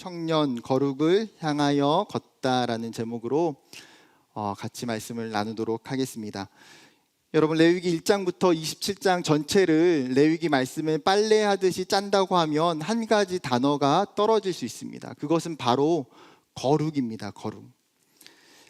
청년 거룩을 향하여 걷다라는 제목으로 같이 말씀을 나누도록 하겠습니다. 여러분, 레위기 1장부터 27장 전체를 레위기 말씀을 빨래하듯이 짠다고 하면 한 가지 단어가 떨어질 수 있습니다. 그것은 바로 거룩입니다. 거룩.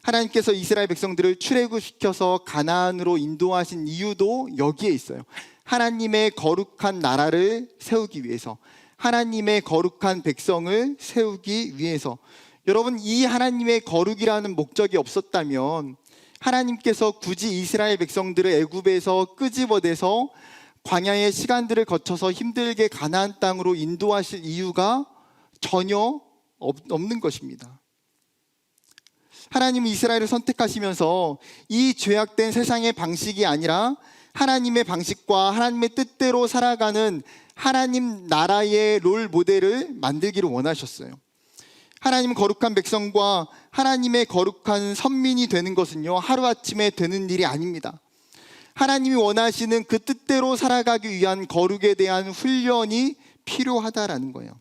하나님께서 이스라엘 백성들을 출애굽시켜서 가나안으로 인도하신 이유도 여기에 있어요. 하나님의 거룩한 나라를 세우기 위해서, 하나님의 거룩한 백성을 세우기 위해서. 여러분, 이 하나님의 거룩이라는 목적이 없었다면 하나님께서 굳이 이스라엘 백성들을 애굽에서 끄집어내서 광야의 시간들을 거쳐서 힘들게 가나안 땅으로 인도하실 이유가 전혀 없는 것입니다. 하나님은 이스라엘을 선택하시면서 이 죄악된 세상의 방식이 아니라 하나님의 방식과 하나님의 뜻대로 살아가는 하나님 나라의 롤 모델을 만들기를 원하셨어요. 하나님 거룩한 백성과 하나님의 거룩한 선민이 되는 것은요, 하루아침에 되는 일이 아닙니다. 하나님이 원하시는 그 뜻대로 살아가기 위한 거룩에 대한 훈련이 필요하다라는 거예요.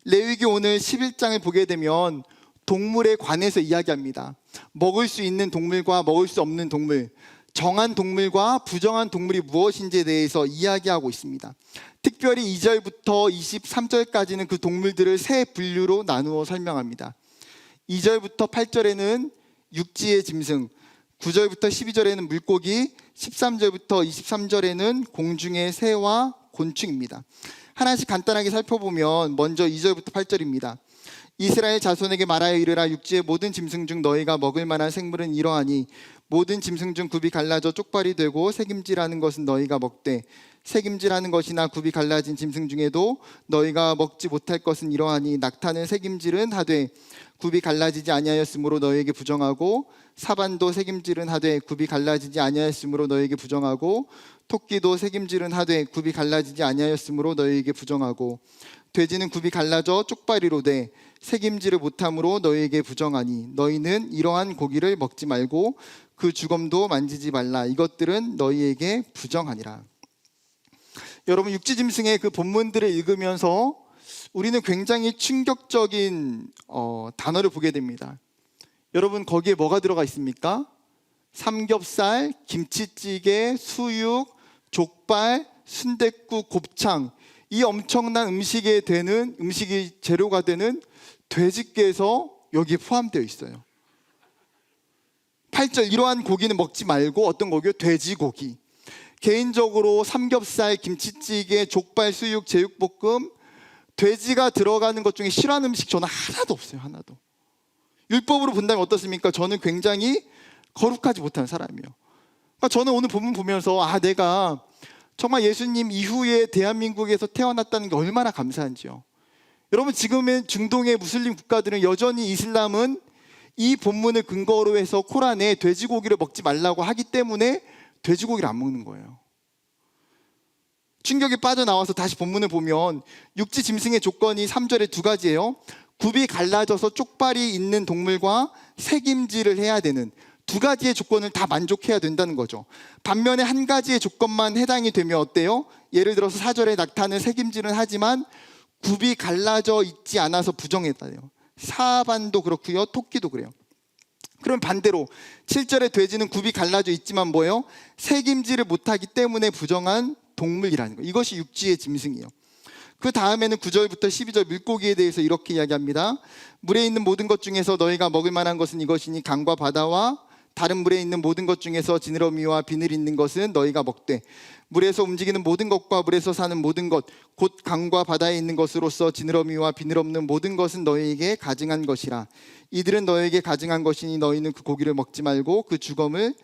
레위기 오늘 11장을 보게 되면 동물에 관해서 이야기합니다. 먹을 수 있는 동물과 먹을 수 없는 동물, 정한 동물과 부정한 동물이 무엇인지에 대해서 이야기하고 있습니다. 특별히 2절부터 23절까지는 그 동물들을 세 분류로 나누어 설명합니다. 2절부터 8절에는 육지의 짐승, 9절부터 12절에는 물고기, 13절부터 23절에는 공중의 새와 곤충입니다. 하나씩 간단하게 살펴보면 먼저 2절부터 8절입니다. 이스라엘 자손에게 말하여 이르라. 육지의 모든 짐승 중 너희가 먹을 만한 생물은 이러하니 모든 짐승 중 굽이 갈라져 쪽발이 되고 새김질하는 것은 너희가 먹되 새김질하는 것이나 굽이 갈라진 짐승 중에도 너희가 먹지 못할 것은 이러하니 낙타는 새김질은 하되 굽이 갈라지지 아니하였으므로 너희에게 부정하고 사반도 새김질은 하되 굽이 갈라지지 아니하였으므로 너희에게 부정하고 토끼도 새김질은 하되 굽이 갈라지지 아니하였으므로 너희에게 부정하고 돼지는 굽이 갈라져 쪽발이로 돼 새김질을 못함으로 너희에게 부정하니 너희는 이러한 고기를 먹지 말고 그 주검도 만지지 말라. 이것들은 너희에게 부정하니라. 여러분, 육지짐승의 그 본문들을 읽으면서 우리는 굉장히 충격적인 단어를 보게 됩니다. 여러분, 거기에 뭐가 들어가 있습니까? 삼겹살, 김치찌개, 수육, 족발, 순댓국, 곱창, 이 엄청난 음식이 재료가 되는 돼지께서 여기에 포함되어 있어요. 8절, 이러한 고기는 먹지 말고 어떤 고기요? 돼지고기. 개인적으로 삼겹살, 김치찌개, 족발, 수육, 제육볶음, 돼지가 들어가는 것 중에 싫어하는 음식 저는 하나도 없어요. 하나도. 율법으로 본다면 어떻습니까? 저는 굉장히 거룩하지 못한 사람이에요. 그러니까 저는 오늘 본문 보면서 내가 정말 예수님 이후에 대한민국에서 태어났다는 게 얼마나 감사한지요. 여러분, 지금의 중동의 무슬림 국가들은 여전히 이슬람은 이 본문을 근거로 해서 코란에 돼지고기를 먹지 말라고 하기 때문에 돼지고기를 안 먹는 거예요. 충격에 빠져나와서 다시 본문을 보면 육지 짐승의 조건이 3절에 두 가지예요. 굽이 갈라져서 쪽발이 있는 동물과 새김질을 해야 되는 두 가지의 조건을 다 만족해야 된다는 거죠. 반면에 한 가지의 조건만 해당이 되면 어때요? 예를 들어서 4절에 낙타는 새김질은 하지만 굽이 갈라져 있지 않아서 부정했다요. 사반도 그렇고요, 토끼도 그래요. 그럼 반대로 7절에 돼지는 굽이 갈라져 있지만 뭐예요? 새김질을 못하기 때문에 부정한 동물이라는 거예요. 이것이 육지의 짐승이에요. 그 다음에는 9절부터 12절 물고기에 대해서 이렇게 이야기합니다. 물에 있는 모든 것 중에서 너희가 먹을 만한 것은 이것이니 강과 바다와 다른 물에 있는 모든 것 중에서 지느러미와 비늘이 있는 것은 너희가 먹되 물에서 움직이는 모든 것과 물에서 사는 모든 것 곧 강과 바다에 있는 것으로서 지느러미와 비늘 없는 모든 것은 너희에게 가증한 것이라. 이들은 너희에게 가증한 것이니 너희는 그 고기를 먹지 말고 그 주검을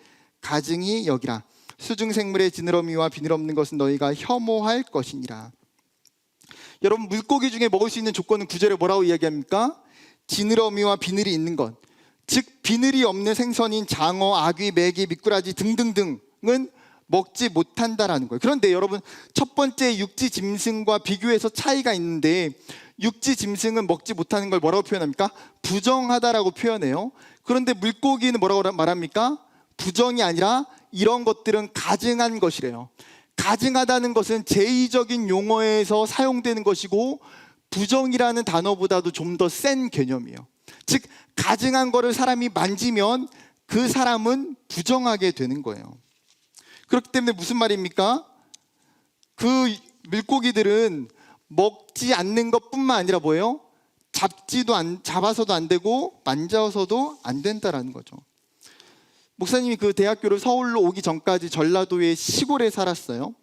가증히 여기라. 수중생물의 지느러미와 비늘 없는 것은 너희가 혐오할 것이니라. 여러분, 물고기 중에 먹을 수 있는 조건은 9절에 뭐라고 이야기합니까? 지느러미와 비늘이 있는 것, 즉 비늘이 없는 생선인 장어, 아귀, 메기, 미꾸라지 등등등은 먹지 못한다라는 거예요. 그런데 여러분, 첫 번째 육지 짐승과 비교해서 차이가 있는데 육지 짐승은 먹지 못하는 걸 뭐라고 표현합니까? 부정하다라고 표현해요. 그런데 물고기는 뭐라고 말합니까? 부정이 아니라 이런 것들은 가증한 것이래요. 가증하다는 것은 제의적인 용어에서 사용되는 것이고 부정이라는 단어보다도 좀 더 센 개념이에요. 즉 가증한 거를 사람이 만지면 그 사람은 부정하게 되는 거예요. 그렇기 때문에 무슨 말입니까? 그 물고기들은 먹지 않는 것뿐만 아니라 뭐예요? 잡아서도 안 되고 만져서도 안 된다라는 거죠. 목사님이 그 대학교를 서울로 오기 전까지 전라도의 시골에 살았어요.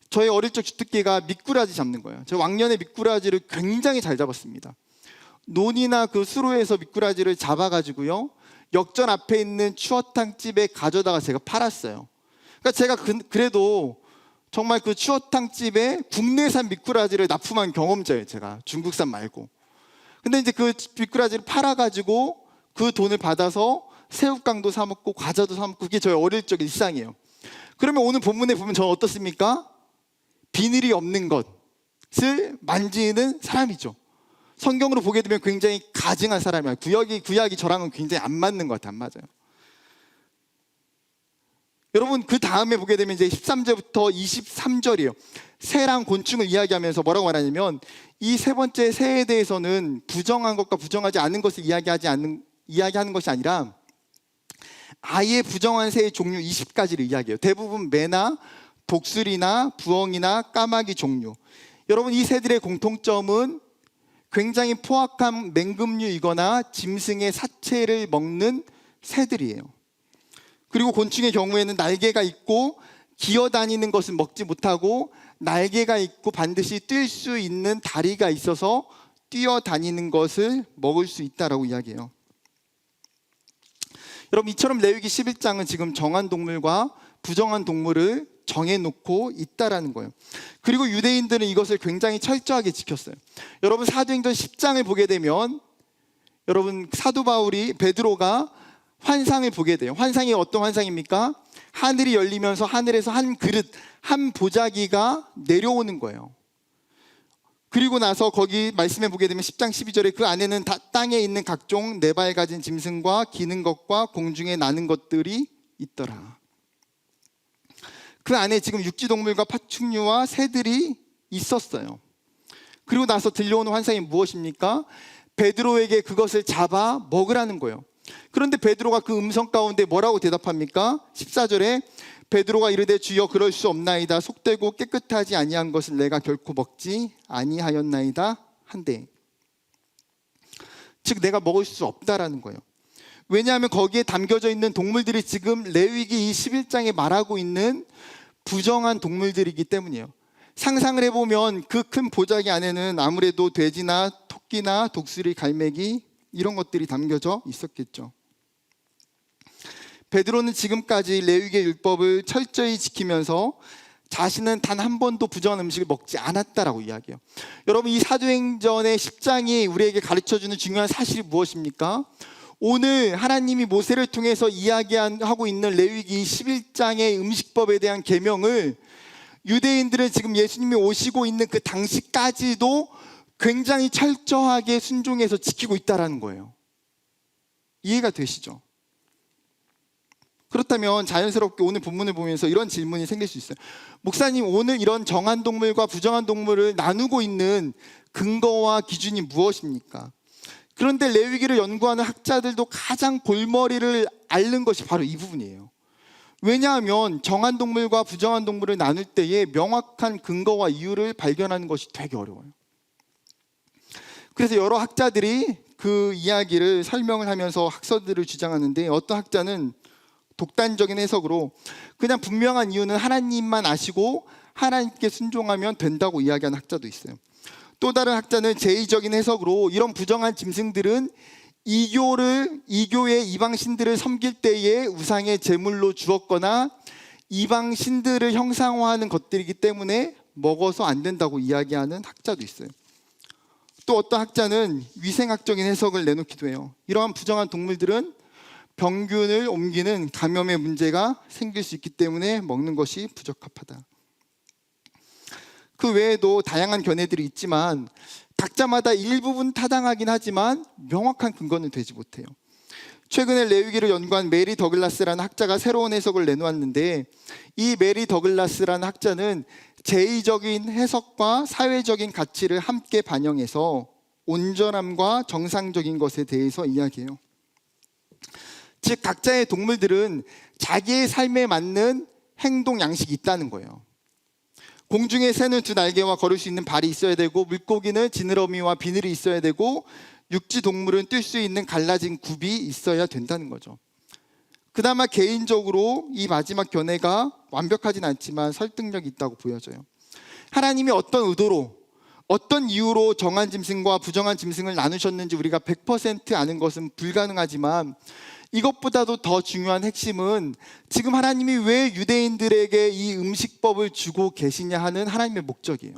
저의 어릴 적 주특기가 미꾸라지 잡는 거예요. 제가 왕년에 미꾸라지를 굉장히 잘 잡았습니다. 논이나 그 수로에서 미꾸라지를 잡아가지고요, 역전 앞에 있는 추어탕 집에 가져다가 제가 팔았어요. 그러니까 제가 그래도 정말 그 추어탕 집에 국내산 미꾸라지를 납품한 경험자예요. 제가 중국산 말고. 근데 이제 그 미꾸라지를 팔아가지고 그 돈을 받아서 새우깡도 사 먹고 과자도 사 먹고, 그게 저의 어릴 적 일상이에요. 그러면 오늘 본문에 보면 저는 어떻습니까? 비늘이 없는 것을 만지는 사람이죠. 성경으로 보게 되면 굉장히 가증한 사람이에요. 구약이 저랑은 굉장히 안 맞는 것 같아요. 안 맞아요. 여러분, 그 다음에 보게 되면 이제 13절부터 23절이에요. 새랑 곤충을 이야기하면서 뭐라고 말하냐면, 이 세 번째 새에 대해서는 부정한 것과 부정하지 않은 것을 이야기하는 것이 아니라 아예 부정한 새의 종류 20가지를 이야기해요. 대부분 매나 독수리나 부엉이나 까마귀 종류. 여러분, 이 새들의 공통점은 굉장히 포악한 맹금류이거나 짐승의 사체를 먹는 새들이에요. 그리고 곤충의 경우에는 날개가 있고 기어다니는 것은 먹지 못하고, 날개가 있고 반드시 뛸 수 있는 다리가 있어서 뛰어다니는 것을 먹을 수 있다라고 이야기해요. 여러분, 이처럼 레위기 11장은 지금 정한 동물과 부정한 동물을 정해놓고 있다라는 거예요. 그리고 유대인들은 이것을 굉장히 철저하게 지켰어요. 여러분, 사도행전 10장을 보게 되면, 여러분, 사도 베드로가 환상을 보게 돼요. 환상이 어떤 환상입니까? 하늘이 열리면서 하늘에서 한 그릇, 한 보자기가 내려오는 거예요. 그리고 나서 거기 말씀해 보게 되면 10장 12절에 그 안에는 땅에 있는 각종 네 발 가진 짐승과 기는 것과 공중에 나는 것들이 있더라. 그 안에 지금 육지동물과 파충류와 새들이 있었어요. 그리고 나서 들려오는 환상이 무엇입니까? 베드로에게 그것을 잡아 먹으라는 거예요. 그런데 베드로가 그 음성 가운데 뭐라고 대답합니까? 14절에 베드로가 이르되 주여 그럴 수 없나이다. 속되고 깨끗하지 아니한 것을 내가 결코 먹지 아니하였나이다 한데, 즉 내가 먹을 수 없다라는 거예요. 왜냐하면 거기에 담겨져 있는 동물들이 지금 레위기 이 11장에 말하고 있는 부정한 동물들이기 때문이에요. 상상을 해보면 그 큰 보자기 안에는 아무래도 돼지나 토끼나 독수리, 갈매기 이런 것들이 담겨져 있었겠죠. 베드로는 지금까지 레위기의 율법을 철저히 지키면서 자신은 단 한 번도 부정한 음식을 먹지 않았다라고 이야기해요. 여러분, 이 사도행전의 10장이 우리에게 가르쳐주는 중요한 사실이 무엇입니까? 오늘 하나님이 모세를 통해서 이야기하고 있는 레위기 11장의 음식법에 대한 계명을 유대인들은 지금 예수님이 오시고 있는 그 당시까지도 굉장히 철저하게 순종해서 지키고 있다는 거예요. 이해가 되시죠? 그렇다면 자연스럽게 오늘 본문을 보면서 이런 질문이 생길 수 있어요. 목사님, 오늘 이런 정한 동물과 부정한 동물을 나누고 있는 근거와 기준이 무엇입니까? 그런데 레위기를 연구하는 학자들도 가장 골머리를 앓는 것이 바로 이 부분이에요. 왜냐하면 정한 동물과 부정한 동물을 나눌 때에 명확한 근거와 이유를 발견하는 것이 되게 어려워요. 그래서 여러 학자들이 그 이야기를 설명을 하면서 학설들을 주장하는데, 어떤 학자는 독단적인 해석으로 그냥 분명한 이유는 하나님만 아시고 하나님께 순종하면 된다고 이야기하는 학자도 있어요. 또 다른 학자는 제의적인 해석으로 이런 부정한 짐승들은 이교의 이방신들을 섬길 때에 우상의 제물로 주었거나 이방신들을 형상화하는 것들이기 때문에 먹어서 안 된다고 이야기하는 학자도 있어요. 또 어떤 학자는 위생학적인 해석을 내놓기도 해요. 이러한 부정한 동물들은 병균을 옮기는 감염의 문제가 생길 수 있기 때문에 먹는 것이 부적합하다. 그 외에도 다양한 견해들이 있지만 각자마다 일부분 타당하긴 하지만 명확한 근거는 되지 못해요. 최근에 레위기를 연구한 메리 더글라스라는 학자가 새로운 해석을 내놓았는데, 이 메리 더글라스라는 학자는 제의적인 해석과 사회적인 가치를 함께 반영해서 온전함과 정상적인 것에 대해서 이야기해요. 즉 각자의 동물들은 자기의 삶에 맞는 행동 양식이 있다는 거예요. 공중의 새는 두 날개와 걸을 수 있는 발이 있어야 되고, 물고기는 지느러미와 비늘이 있어야 되고, 육지 동물은 뛸 수 있는 갈라진 굽이 있어야 된다는 거죠. 그나마 개인적으로 이 마지막 견해가 완벽하진 않지만 설득력이 있다고 보여져요. 하나님이 어떤 의도로, 어떤 이유로 정한 짐승과 부정한 짐승을 나누셨는지 우리가 100% 아는 것은 불가능하지만, 이것보다도 더 중요한 핵심은 지금 하나님이 왜 유대인들에게 이 음식법을 주고 계시냐 하는 하나님의 목적이에요.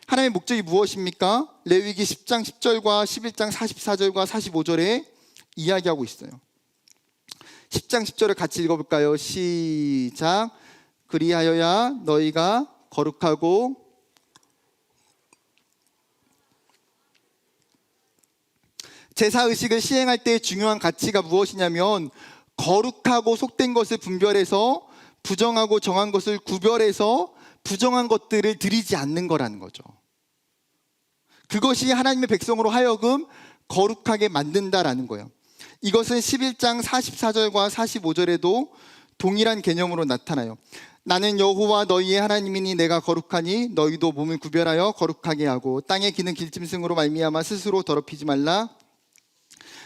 하나님의 목적이 무엇입니까? 레위기 10장 10절과 11장 44절과 45절에 이야기하고 있어요. 10장 10절을 같이 읽어볼까요? 시작. 그리하여야 너희가 거룩하고 제사의식을 시행할 때의 중요한 가치가 무엇이냐면, 거룩하고 속된 것을 분별해서 부정하고 정한 것을 구별해서 부정한 것들을 드리지 않는 거라는 거죠. 그것이 하나님의 백성으로 하여금 거룩하게 만든다라는 거예요. 이것은 11장 44절과 45절에도 동일한 개념으로 나타나요. 나는 여호와 너희의 하나님이니 내가 거룩하니 너희도 몸을 구별하여 거룩하게 하고 땅에 기는 길짐승으로 말미암아 스스로 더럽히지 말라.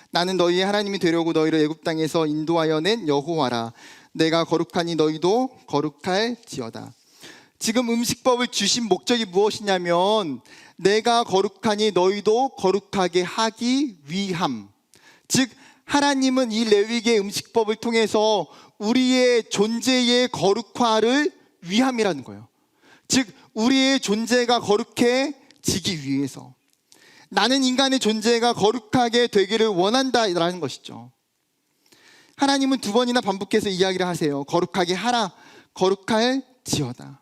나는 너희의 하나님이 되려고 너희를 애굽 땅에서 인도하여 낸 여호와라. 내가 거룩하니 너희도 거룩할지어다. 지금 음식법을 주신 목적이 무엇이냐면, 내가 거룩하니 너희도 거룩하게 하기 위함. 즉 하나님은 이 레위기의 음식법을 통해서 우리의 존재의 거룩화를 위함이라는 거예요. 즉 우리의 존재가 거룩해지기 위해서, 나는 인간의 존재가 거룩하게 되기를 원한다라는 것이죠. 하나님은 두 번이나 반복해서 이야기를 하세요. 거룩하게 하라, 거룩할지어다.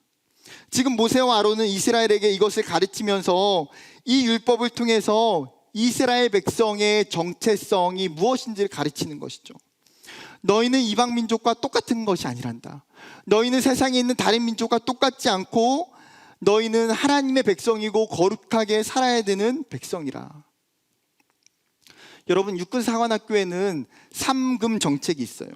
지금 모세와 아론은 이스라엘에게 이것을 가르치면서 이 율법을 통해서 이스라엘 백성의 정체성이 무엇인지를 가르치는 것이죠. 너희는 이방 민족과 똑같은 것이 아니란다. 너희는 세상에 있는 다른 민족과 똑같지 않고 너희는 하나님의 백성이고 거룩하게 살아야 되는 백성이라. 여러분, 육군사관학교에는 3금 정책이 있어요.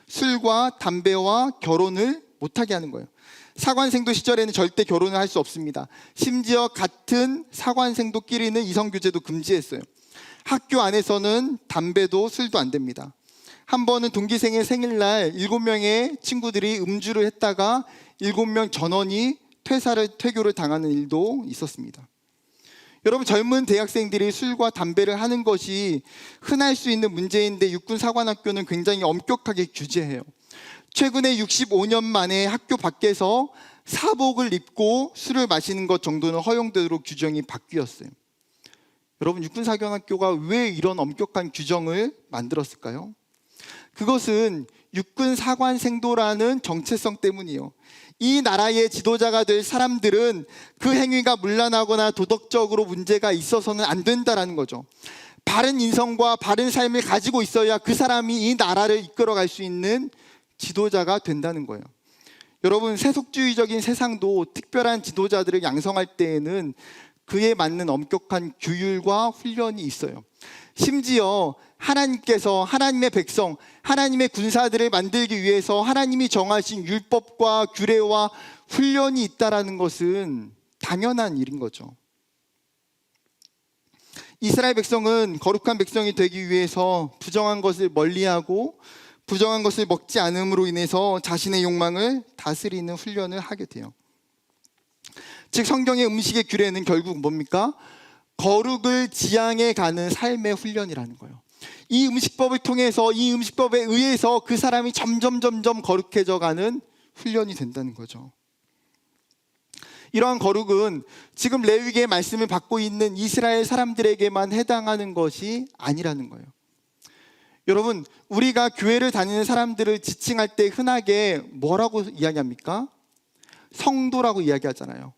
술과 담배와 결혼을 못하게 하는 거예요. 사관생도 시절에는 절대 결혼을 할 수 없습니다. 심지어 같은 사관생도끼리는 이성교제도 금지했어요. 학교 안에서는 담배도 술도 안 됩니다. 한 번은 동기생의 생일날 7명의 친구들이 음주를 했다가 7명 전원이 퇴교를 당하는 일도 있었습니다. 여러분, 젊은 대학생들이 술과 담배를 하는 것이 흔할 수 있는 문제인데 육군사관학교는 굉장히 엄격하게 규제해요. 최근에 65년 만에 학교 밖에서 사복을 입고 술을 마시는 것 정도는 허용되도록 규정이 바뀌었어요. 여러분, 육군사관학교가 왜 이런 엄격한 규정을 만들었을까요? 그것은 육군사관생도라는 정체성 때문이에요. 이 나라의 지도자가 될 사람들은 그 행위가 문란하거나 도덕적으로 문제가 있어서는 안 된다는 거죠. 바른 인성과 바른 삶을 가지고 있어야 그 사람이 이 나라를 이끌어갈 수 있는 지도자가 된다는 거예요. 여러분, 세속주의적인 세상도 특별한 지도자들을 양성할 때에는 그에 맞는 엄격한 규율과 훈련이 있어요. 심지어 하나님께서 하나님의 백성, 하나님의 군사들을 만들기 위해서 하나님이 정하신 율법과 규례와 훈련이 있다는 것은 당연한 일인 거죠. 이스라엘 백성은 거룩한 백성이 되기 위해서 부정한 것을 멀리하고 부정한 것을 먹지 않음으로 인해서 자신의 욕망을 다스리는 훈련을 하게 돼요. 즉 성경의 음식의 규례는 결국 뭡니까? 거룩을 지향해 가는 삶의 훈련이라는 거예요. 이 음식법을 통해서, 이 음식법에 의해서 그 사람이 점점 거룩해져 가는 훈련이 된다는 거죠. 이러한 거룩은 지금 레위기의 말씀을 받고 있는 이스라엘 사람들에게만 해당하는 것이 아니라는 거예요. 여러분, 우리가 교회를 다니는 사람들을 지칭할 때 흔하게 뭐라고 이야기합니까? 성도라고 이야기하잖아요.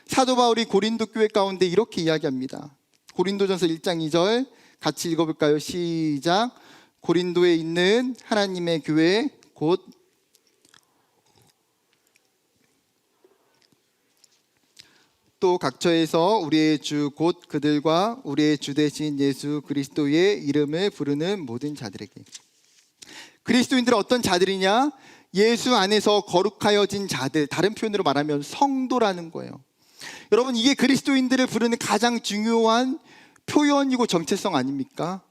사도 바울이 고린도 교회 가운데 이렇게 이야기합니다. 고린도전서 1장 2절 같이 읽어볼까요? 시작. 고린도에 있는 하나님의 교회 곧 또 각처에서 우리의 주 곧 그들과 우리의 주 되신 예수 그리스도의 이름을 부르는 모든 자들에게. 그리스도인들은 어떤 자들이냐? 예수 안에서 거룩하여진 자들, 다른 표현으로 말하면 성도라는 거예요. 여러분, 이게 그리스도인들을 부르는 가장 중요한 표현이고 정체성 아닙니까?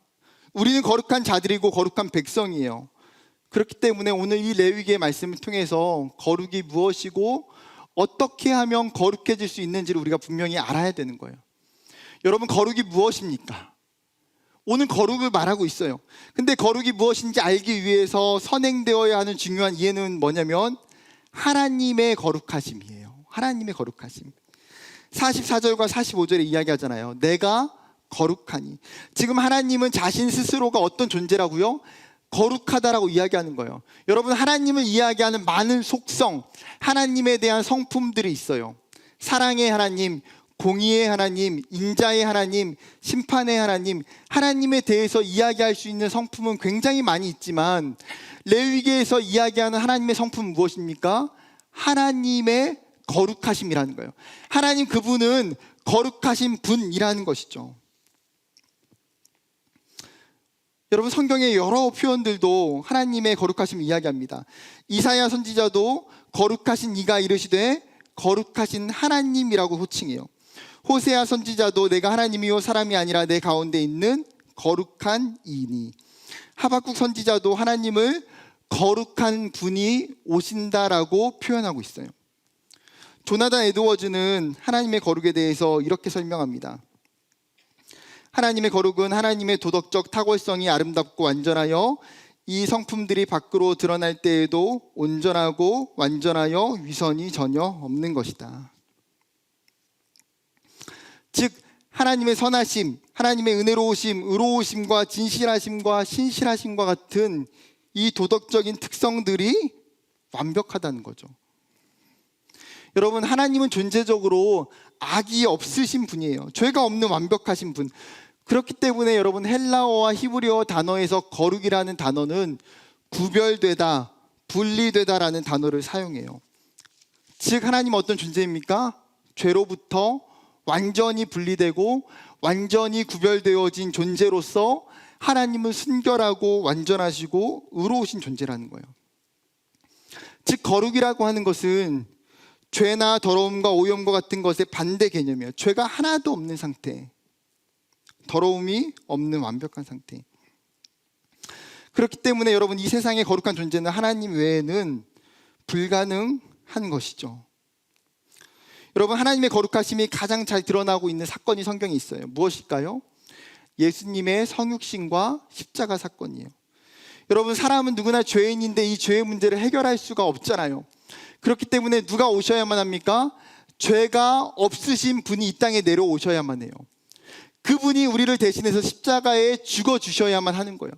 우리는 거룩한 자들이고 거룩한 백성이에요. 그렇기 때문에 오늘 이 레위기의 말씀을 통해서 거룩이 무엇이고 어떻게 하면 거룩해질 수 있는지를 우리가 분명히 알아야 되는 거예요. 여러분, 거룩이 무엇입니까? 오늘 거룩을 말하고 있어요. 근데 거룩이 무엇인지 알기 위해서 선행되어야 하는 중요한 이해는 뭐냐면 하나님의 거룩하심이에요. 하나님의 거룩하심. 44절과 45절에 이야기하잖아요. 내가 거룩하니. 지금 하나님은 자신 스스로가 어떤 존재라고요? 거룩하다라고 이야기하는 거예요. 여러분, 하나님을 이야기하는 많은 속성, 하나님에 대한 성품들이 있어요. 사랑의 하나님, 공의의 하나님, 인자의 하나님, 심판의 하나님, 하나님에 대해서 이야기할 수 있는 성품은 굉장히 많이 있지만 레위기에서 이야기하는 하나님의 성품은 무엇입니까? 하나님의 거룩하심이라는 거예요. 하나님 그분은 거룩하신 분이라는 것이죠. 여러분, 성경의 여러 표현들도 하나님의 거룩하심을 이야기합니다. 이사야 선지자도 거룩하신 이가 이르시되 거룩하신 하나님이라고 호칭해요. 호세아 선지자도 내가 하나님이요 사람이 아니라 내 가운데 있는 거룩한 이니. 하박국 선지자도 하나님을 거룩한 분이 오신다라고 표현하고 있어요. 조나단 에드워즈는 하나님의 거룩에 대해서 이렇게 설명합니다. 하나님의 거룩은 하나님의 도덕적 탁월성이 아름답고 완전하여 이 성품들이 밖으로 드러날 때에도 온전하고 완전하여 위선이 전혀 없는 것이다. 즉 하나님의 선하심, 하나님의 은혜로우심, 의로우심과 진실하심과 신실하심과 같은 이 도덕적인 특성들이 완벽하다는 거죠. 여러분, 하나님은 존재적으로 악이 없으신 분이에요. 죄가 없는 완벽하신 분. 그렇기 때문에 여러분, 헬라어와 히브리어 단어에서 거룩이라는 단어는 구별되다, 분리되다라는 단어를 사용해요. 즉 하나님은 어떤 존재입니까? 죄로부터 완전히 분리되고 완전히 구별되어진 존재로서 하나님은 순결하고 완전하시고 의로우신 존재라는 거예요. 즉 거룩이라고 하는 것은 죄나 더러움과 오염과 같은 것의 반대 개념이에요. 죄가 하나도 없는 상태, 더러움이 없는 완벽한 상태. 그렇기 때문에 여러분, 이 세상의 거룩한 존재는 하나님 외에는 불가능한 것이죠. 여러분, 하나님의 거룩하심이 가장 잘 드러나고 있는 사건이 성경에 있어요. 무엇일까요? 예수님의 성육신과 십자가 사건이에요. 여러분, 사람은 누구나 죄인인데 이 죄의 문제를 해결할 수가 없잖아요. 그렇기 때문에 누가 오셔야만 합니까? 죄가 없으신 분이 이 땅에 내려오셔야만 해요. 그분이 우리를 대신해서 십자가에 죽어주셔야만 하는 거예요.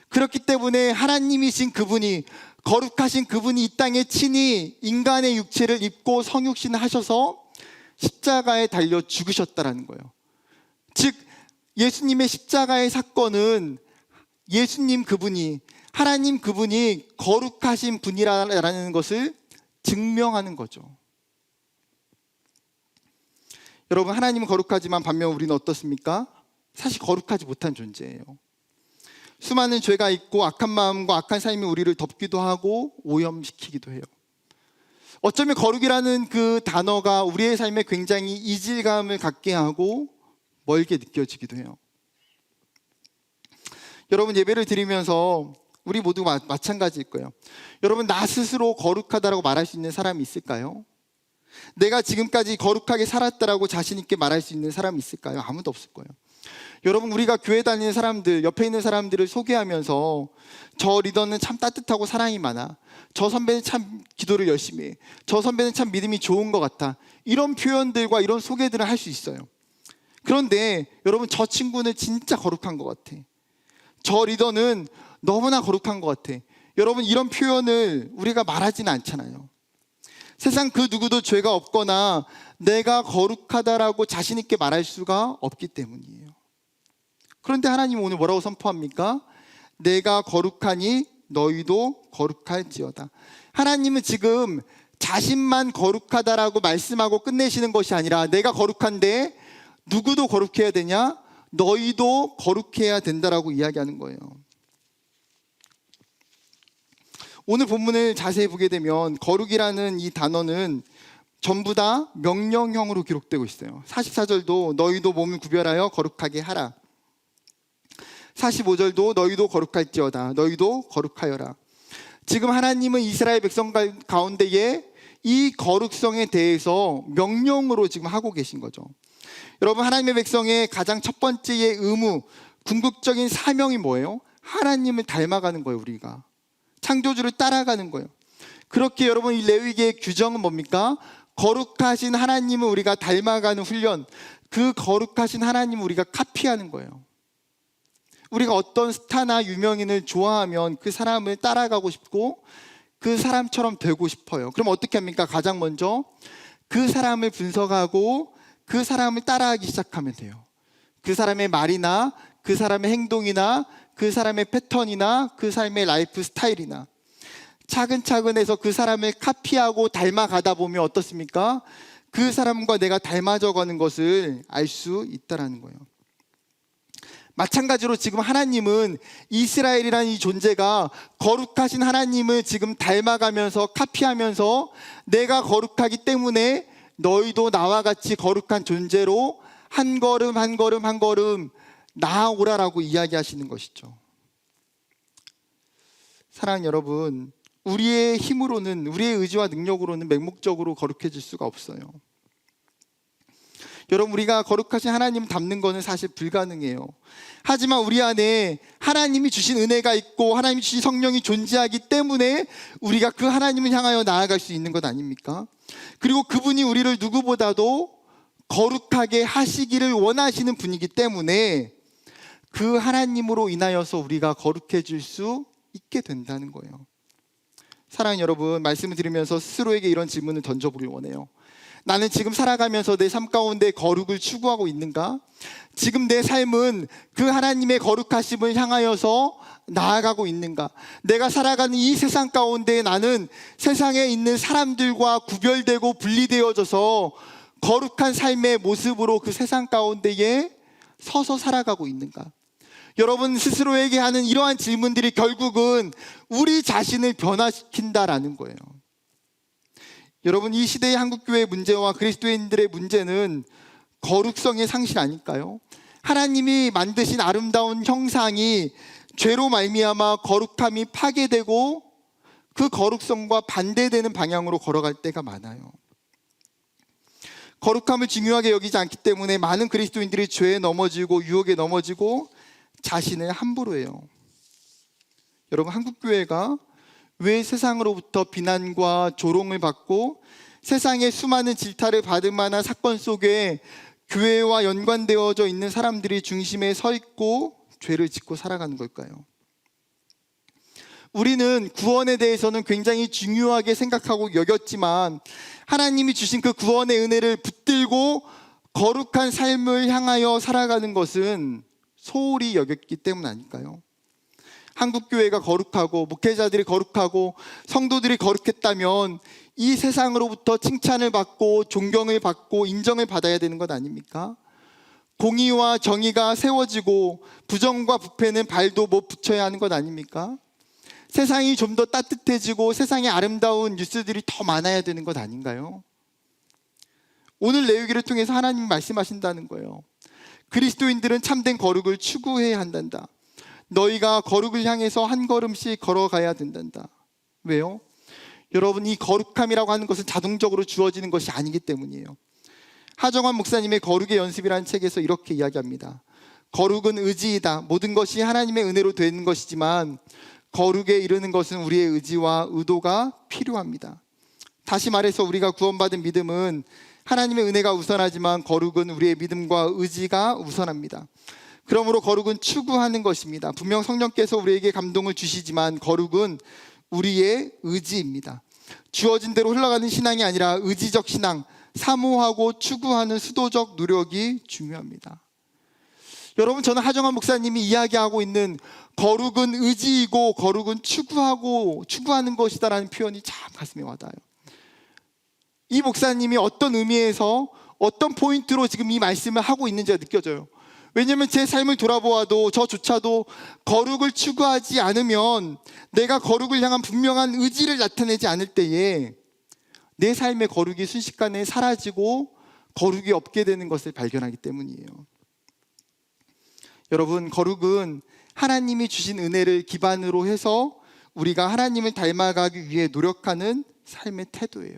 그렇기 때문에 하나님이신 그분이, 거룩하신 그분이 이 땅에 친히 인간의 육체를 입고 성육신하셔서 십자가에 달려 죽으셨다라는 거예요. 즉 예수님의 십자가의 사건은 예수님 그분이, 하나님 그분이 거룩하신 분이라는 것을 증명하는 거죠. 여러분, 하나님은 거룩하지만 반면 우리는 어떻습니까? 사실 거룩하지 못한 존재예요. 수많은 죄가 있고 악한 마음과 악한 삶이 우리를 덮기도 하고 오염시키기도 해요. 어쩌면 거룩이라는 그 단어가 우리의 삶에 굉장히 이질감을 갖게 하고 멀게 느껴지기도 해요. 여러분, 예배를 드리면서 우리 모두 마찬가지일 거예요. 여러분, 나 스스로 거룩하다라고 말할 수 있는 사람이 있을까요? 내가 지금까지 거룩하게 살았다라고 자신 있게 말할 수 있는 사람이 있을까요? 아무도 없을 거예요. 여러분, 우리가 교회 다니는 사람들, 옆에 있는 사람들을 소개하면서 저 리더는 참 따뜻하고 사랑이 많아, 저 선배는 참 기도를 열심히 해, 저 선배는 참 믿음이 좋은 것 같아, 이런 표현들과 이런 소개들을 할 수 있어요. 그런데 여러분, 저 친구는 진짜 거룩한 것 같아, 저 리더는 너무나 거룩한 것 같아, 여러분, 이런 표현을 우리가 말하지는 않잖아요. 세상 그 누구도 죄가 없거나 내가 거룩하다라고 자신 있게 말할 수가 없기 때문이에요. 그런데 하나님은 오늘 뭐라고 선포합니까? 내가 거룩하니 너희도 거룩할지어다. 하나님은 지금 자신만 거룩하다라고 말씀하고 끝내시는 것이 아니라 내가 거룩한데 누구도 거룩해야 되냐? 너희도 거룩해야 된다라고 이야기하는 거예요. 오늘 본문을 자세히 보게 되면 거룩이라는 이 단어는 전부 다 명령형으로 기록되고 있어요. 44절도 너희도 몸을 구별하여 거룩하게 하라. 45절도 너희도 거룩할지어다. 너희도 거룩하여라. 지금 하나님은 이스라엘 백성 가운데에 이 거룩성에 대해서 명령으로 지금 하고 계신 거죠. 여러분, 하나님의 백성의 가장 첫 번째의 의무, 궁극적인 사명이 뭐예요? 하나님을 닮아가는 거예요. 우리가 창조주를 따라가는 거예요. 그렇게 여러분, 이 레위기의 규정은 뭡니까? 거룩하신 하나님을 우리가 닮아가는 훈련, 그 거룩하신 하나님을 우리가 카피하는 거예요. 우리가 어떤 스타나 유명인을 좋아하면 그 사람을 따라가고 싶고 그 사람처럼 되고 싶어요. 그럼 어떻게 합니까? 가장 먼저 그 사람을 분석하고 그 사람을 따라하기 시작하면 돼요. 그 사람의 말이나 그 사람의 행동이나 그 사람의 패턴이나 그 사람의 라이프 스타일이나 차근차근 해서 그 사람을 카피하고 닮아가다 보면 어떻습니까? 그 사람과 내가 닮아져 가는 것을 알 수 있다는 거예요. 마찬가지로 지금 하나님은 이스라엘이라는 이 존재가 거룩하신 하나님을 지금 닮아가면서 카피하면서 내가 거룩하기 때문에 너희도 나와 같이 거룩한 존재로 한 걸음 한 걸음 한 걸음 나아오라라고 이야기하시는 것이죠. 사랑하는 여러분, 우리의 힘으로는, 우리의 의지와 능력으로는 맹목적으로 거룩해질 수가 없어요. 여러분, 우리가 거룩하신 하나님 닮는 것은 사실 불가능해요. 하지만 우리 안에 하나님이 주신 은혜가 있고 하나님이 주신 성령이 존재하기 때문에 우리가 그 하나님을 향하여 나아갈 수 있는 것 아닙니까? 그리고 그분이 우리를 누구보다도 거룩하게 하시기를 원하시는 분이기 때문에 그 하나님으로 인하여서 우리가 거룩해질 수 있게 된다는 거예요. 사랑하는 여러분, 말씀을 들으면서 스스로에게 이런 질문을 던져보길 원해요. 나는 지금 살아가면서 내 삶 가운데 거룩을 추구하고 있는가? 지금 내 삶은 그 하나님의 거룩하심을 향하여서 나아가고 있는가? 내가 살아가는 이 세상 가운데 나는 세상에 있는 사람들과 구별되고 분리되어져서 거룩한 삶의 모습으로 그 세상 가운데에 서서 살아가고 있는가? 여러분 스스로에게 하는 이러한 질문들이 결국은 우리 자신을 변화시킨다라는 거예요. 여러분, 이 시대의 한국교회의 문제와 그리스도인들의 문제는 거룩성의 상실 아닐까요? 하나님이 만드신 아름다운 형상이 죄로 말미암아 거룩함이 파괴되고 그 거룩성과 반대되는 방향으로 걸어갈 때가 많아요. 거룩함을 중요하게 여기지 않기 때문에 많은 그리스도인들이 죄에 넘어지고 유혹에 넘어지고 자신을 함부로 해요. 여러분, 한국교회가 왜 세상으로부터 비난과 조롱을 받고 세상의 수많은 질타를 받을 만한 사건 속에 교회와 연관되어져 있는 사람들이 중심에 서 있고 죄를 짓고 살아가는 걸까요? 우리는 구원에 대해서는 굉장히 중요하게 생각하고 여겼지만 하나님이 주신 그 구원의 은혜를 붙들고 거룩한 삶을 향하여 살아가는 것은 소홀히 여겼기 때문 아닐까요? 한국교회가 거룩하고 목회자들이 거룩하고 성도들이 거룩했다면 이 세상으로부터 칭찬을 받고 존경을 받고 인정을 받아야 되는 것 아닙니까? 공의와 정의가 세워지고 부정과 부패는 발도 못 붙여야 하는 것 아닙니까? 세상이 좀 더 따뜻해지고 세상에 아름다운 뉴스들이 더 많아야 되는 것 아닌가요? 오늘 레위기를 통해서 하나님이 말씀하신다는 거예요. 그리스도인들은 참된 거룩을 추구해야 한단다. 너희가 거룩을 향해서 한 걸음씩 걸어가야 된단다. 왜요? 여러분, 이 거룩함이라고 하는 것은 자동적으로 주어지는 것이 아니기 때문이에요. 하정환 목사님의 거룩의 연습이라는 책에서 이렇게 이야기합니다. 거룩은 의지이다. 모든 것이 하나님의 은혜로 되는 것이지만 거룩에 이르는 것은 우리의 의지와 의도가 필요합니다. 다시 말해서 우리가 구원받은 믿음은 하나님의 은혜가 우선하지만 거룩은 우리의 믿음과 의지가 우선합니다. 그러므로 거룩은 추구하는 것입니다. 분명 성령께서 우리에게 감동을 주시지만 거룩은 우리의 의지입니다. 주어진 대로 흘러가는 신앙이 아니라 의지적 신앙, 사모하고 추구하는 수도적 노력이 중요합니다. 여러분, 저는 하정환 목사님이 이야기하고 있는 거룩은 의지이고 거룩은 추구하는 것이다라는 표현이 참 가슴에 와닿아요. 이 목사님이 어떤 의미에서 어떤 포인트로 지금 이 말씀을 하고 있는지가 느껴져요. 왜냐하면 제 삶을 돌아보아도 저조차도 거룩을 추구하지 않으면, 내가 거룩을 향한 분명한 의지를 나타내지 않을 때에 내 삶의 거룩이 순식간에 사라지고 거룩이 없게 되는 것을 발견하기 때문이에요. 여러분, 거룩은 하나님이 주신 은혜를 기반으로 해서 우리가 하나님을 닮아가기 위해 노력하는 삶의 태도예요.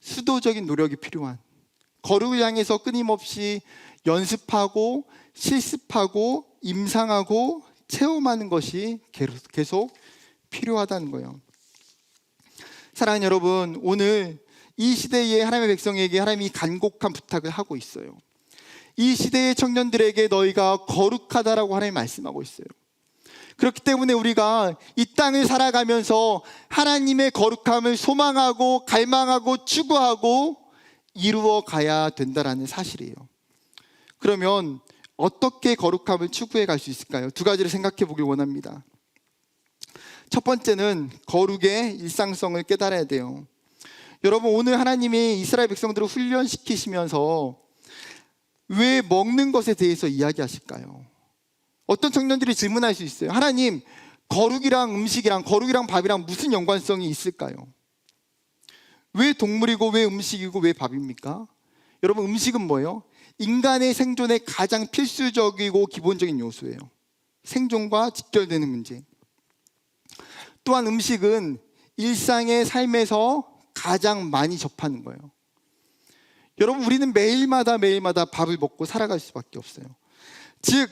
수도적인 노력이 필요한, 거룩을 향해서 끊임없이 연습하고 실습하고 임상하고 체험하는 것이 계속 필요하다는 거예요. 사랑하는 여러분, 오늘 이 시대의 하나님의 백성에게 하나님이 간곡한 부탁을 하고 있어요. 이 시대의 청년들에게 너희가 거룩하다라고 하나님이 말씀하고 있어요. 그렇기 때문에 우리가 이 땅을 살아가면서 하나님의 거룩함을 소망하고 갈망하고 추구하고 이루어 가야 된다라는 사실이에요. 그러면 어떻게 거룩함을 추구해 갈 수 있을까요? 두 가지를 생각해 보길 원합니다. 첫 번째는 거룩의 일상성을 깨달아야 돼요. 여러분, 오늘 하나님이 이스라엘 백성들을 훈련시키시면서 왜 먹는 것에 대해서 이야기하실까요? 어떤 청년들이 질문할 수 있어요. 하나님, 거룩이랑 음식이랑, 거룩이랑 밥이랑 무슨 연관성이 있을까요? 왜 동물이고 왜 음식이고 왜 밥입니까? 여러분, 음식은 뭐예요? 인간의 생존에 가장 필수적이고 기본적인 요소예요. 생존과 직결되는 문제. 또한 음식은 일상의 삶에서 가장 많이 접하는 거예요. 여러분, 우리는 매일마다 밥을 먹고 살아갈 수밖에 없어요. 즉,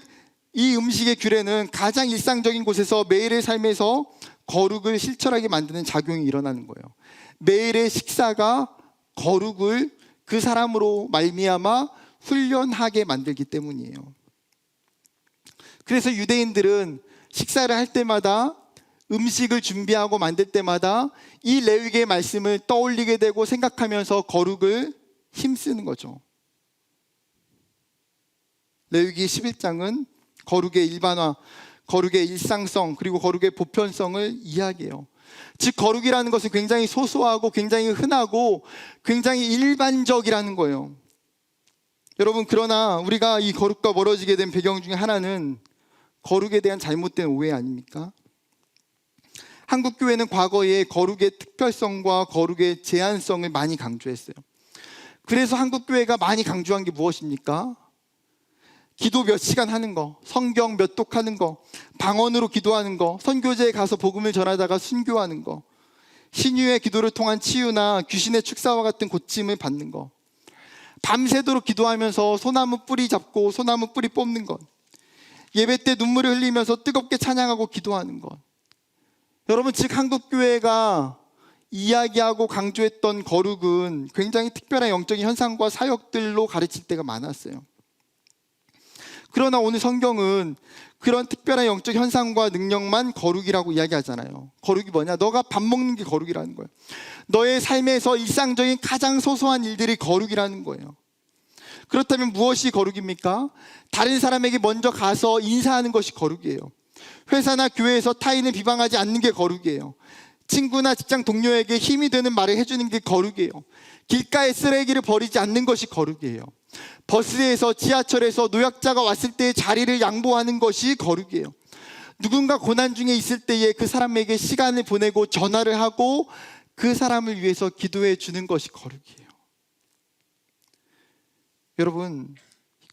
이 음식의 규례는 가장 일상적인 곳에서 매일의 삶에서 거룩을 실천하게 만드는 작용이 일어나는 거예요. 매일의 식사가 거룩을 그 사람으로 말미암아 훈련하게 만들기 때문이에요. 그래서 유대인들은 식사를 할 때마다, 음식을 준비하고 만들 때마다 이 레위기의 말씀을 떠올리게 되고 생각하면서 거룩을 힘쓰는 거죠. 레위기 11장은 거룩의 일반화, 거룩의 일상성, 그리고 거룩의 보편성을 이야기해요. 즉, 거룩이라는 것은 굉장히 소소하고 굉장히 흔하고 굉장히 일반적이라는 거예요. 여러분, 그러나 우리가 이 거룩과 멀어지게 된 배경 중에 하나는 거룩에 대한 잘못된 오해 아닙니까? 한국교회는 과거에 거룩의 특별성과 거룩의 제한성을 많이 강조했어요. 그래서 한국교회가 많이 강조한 게 무엇입니까? 기도 몇 시간 하는 거, 성경 몇 독하는 거, 방언으로 기도하는 거, 선교제에 가서 복음을 전하다가 순교하는 거, 신유의 기도를 통한 치유나 귀신의 축사와 같은 고침을 받는 거, 밤새도록 기도하면서 소나무 뿌리 잡고 소나무 뿌리 뽑는 것, 예배 때 눈물을 흘리면서 뜨겁게 찬양하고 기도하는 것. 여러분, 즉 한국교회가 이야기하고 강조했던 거룩은 굉장히 특별한 영적인 현상과 사역들로 가르칠 때가 많았어요. 그러나 오늘 성경은 그런 특별한 영적 현상과 능력만 거룩이라고 이야기하잖아요. 거룩이 뭐냐? 너가 밥 먹는 게 거룩이라는 거예요. 너의 삶에서 일상적인 가장 소소한 일들이 거룩이라는 거예요. 그렇다면 무엇이 거룩입니까? 다른 사람에게 먼저 가서 인사하는 것이 거룩이에요. 회사나 교회에서 타인을 비방하지 않는 게 거룩이에요. 친구나 직장 동료에게 힘이 되는 말을 해주는 게 거룩이에요. 길가에 쓰레기를 버리지 않는 것이 거룩이에요. 버스에서, 지하철에서 노약자가 왔을 때 자리를 양보하는 것이 거룩이에요. 누군가 고난 중에 있을 때에 그 사람에게 시간을 보내고 전화를 하고 그 사람을 위해서 기도해 주는 것이 거룩이에요. 여러분,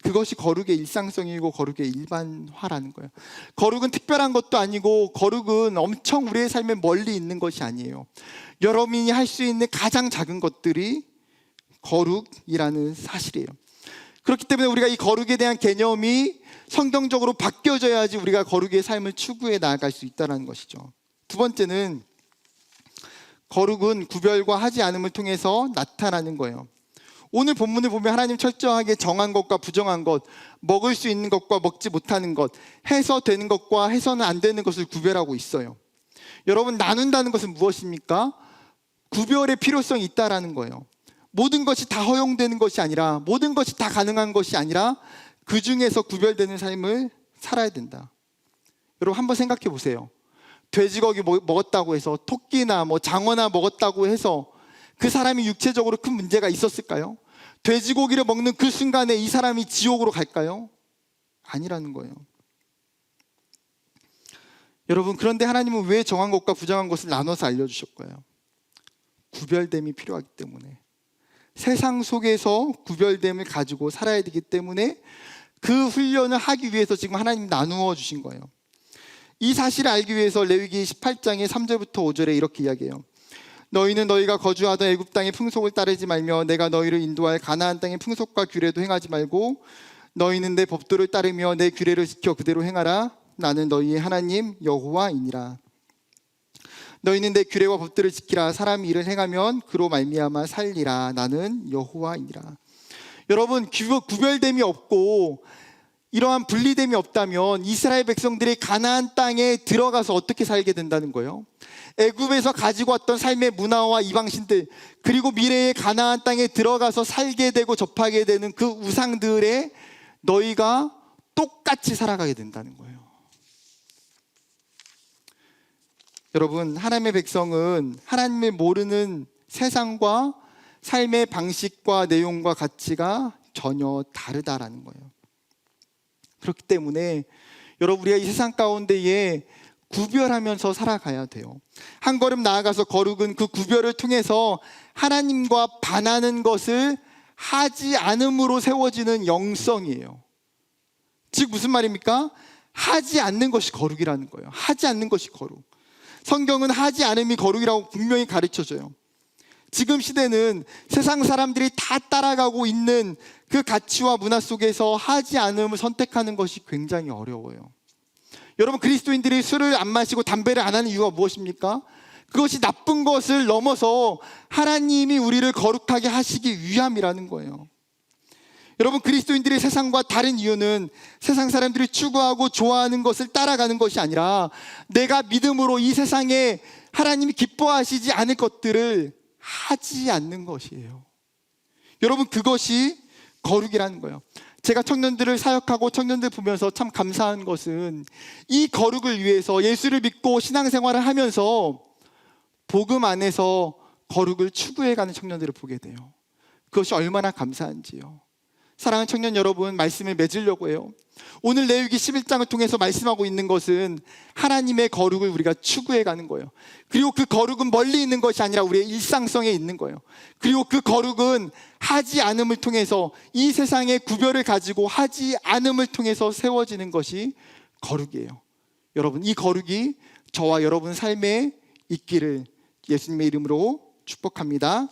그것이 거룩의 일상성이고 거룩의 일반화라는 거예요. 거룩은 특별한 것도 아니고, 거룩은 엄청 우리의 삶에 멀리 있는 것이 아니에요. 여러분이 할 수 있는 가장 작은 것들이 거룩이라는 사실이에요. 그렇기 때문에 우리가 이 거룩에 대한 개념이 성경적으로 바뀌어져야지 우리가 거룩의 삶을 추구해 나아갈 수 있다는 것이죠. 두 번째는, 거룩은 구별과 하지 않음을 통해서 나타나는 거예요. 오늘 본문을 보면 하나님 철저하게 정한 것과 부정한 것, 먹을 수 있는 것과 먹지 못하는 것, 해서 되는 것과 해서는 안 되는 것을 구별하고 있어요. 여러분, 나눈다는 것은 무엇입니까? 구별의 필요성이 있다라는 거예요. 모든 것이 다 허용되는 것이 아니라, 모든 것이 다 가능한 것이 아니라 그 중에서 구별되는 삶을 살아야 된다. 여러분, 한번 생각해 보세요. 돼지고기 먹었다고 해서, 토끼나 장어나 먹었다고 해서 그 사람이 육체적으로 큰 문제가 있었을까요? 돼지고기를 먹는 그 순간에 이 사람이 지옥으로 갈까요? 아니라는 거예요. 여러분, 그런데 하나님은 왜 정한 것과 부정한 것을 나눠서 알려주셨고요? 구별됨이 필요하기 때문에, 세상 속에서 구별됨을 가지고 살아야 되기 때문에 그 훈련을 하기 위해서 지금 하나님이 나누어 주신 거예요. 이 사실을 알기 위해서 레위기 18장의 3절부터 5절에 이렇게 이야기해요. 너희는 너희가 거주하던 애굽 땅의 풍속을 따르지 말며 내가 너희를 인도할 가나안 땅의 풍속과 규례도 행하지 말고 너희는 내 법도를 따르며 내 규례를 지켜 그대로 행하라. 나는 너희의 하나님 여호와이니라. 너희는 내 규례와 법들을 지키라. 사람이 이를 행하면 그로 말미암아 살리라. 나는 여호와이니라. 여러분, 구별됨이 없고 이러한 분리됨이 없다면 이스라엘 백성들이 가나안 땅에 들어가서 어떻게 살게 된다는 거예요? 애굽에서 가지고 왔던 삶의 문화와 이방신들, 그리고 미래의 가나안 땅에 들어가서 살게 되고 접하게 되는 그 우상들에 너희가 똑같이 살아가게 된다는 거예요. 여러분, 하나님의 백성은 하나님을 모르는 세상과 삶의 방식과 내용과 가치가 전혀 다르다라는 거예요. 그렇기 때문에 여러분, 우리가 이 세상 가운데에 구별하면서 살아가야 돼요. 한 걸음 나아가서 거룩은 그 구별을 통해서 하나님과 반하는 것을 하지 않음으로 세워지는 영성이에요. 즉 무슨 말입니까? 하지 않는 것이 거룩이라는 거예요. 하지 않는 것이 거룩. 성경은 하지 않음이 거룩이라고 분명히 가르쳐줘요. 지금 시대는 세상 사람들이 다 따라가고 있는 그 가치와 문화 속에서 하지 않음을 선택하는 것이 굉장히 어려워요. 여러분, 그리스도인들이 술을 안 마시고 담배를 안 하는 이유가 무엇입니까? 그것이 나쁜 것을 넘어서 하나님이 우리를 거룩하게 하시기 위함이라는 거예요. 여러분, 그리스도인들이 세상과 다른 이유는 세상 사람들이 추구하고 좋아하는 것을 따라가는 것이 아니라 내가 믿음으로 이 세상에 하나님이 기뻐하시지 않을 것들을 하지 않는 것이에요. 여러분, 그것이 거룩이라는 거예요. 제가 청년들을 사역하고 청년들 보면서 참 감사한 것은 이 거룩을 위해서 예수를 믿고 신앙생활을 하면서 복음 안에서 거룩을 추구해가는 청년들을 보게 돼요. 그것이 얼마나 감사한지요. 사랑하는 청년 여러분, 말씀을 맺으려고 해요. 오늘 레위기 11장을 통해서 말씀하고 있는 것은 하나님의 거룩을 우리가 추구해가는 거예요. 그리고 그 거룩은 멀리 있는 것이 아니라 우리의 일상성에 있는 거예요. 그리고 그 거룩은 하지 않음을 통해서 이 세상의 구별을 가지고 하지 않음을 통해서 세워지는 것이 거룩이에요. 여러분, 이 거룩이 저와 여러분 삶에 있기를 예수님의 이름으로 축복합니다.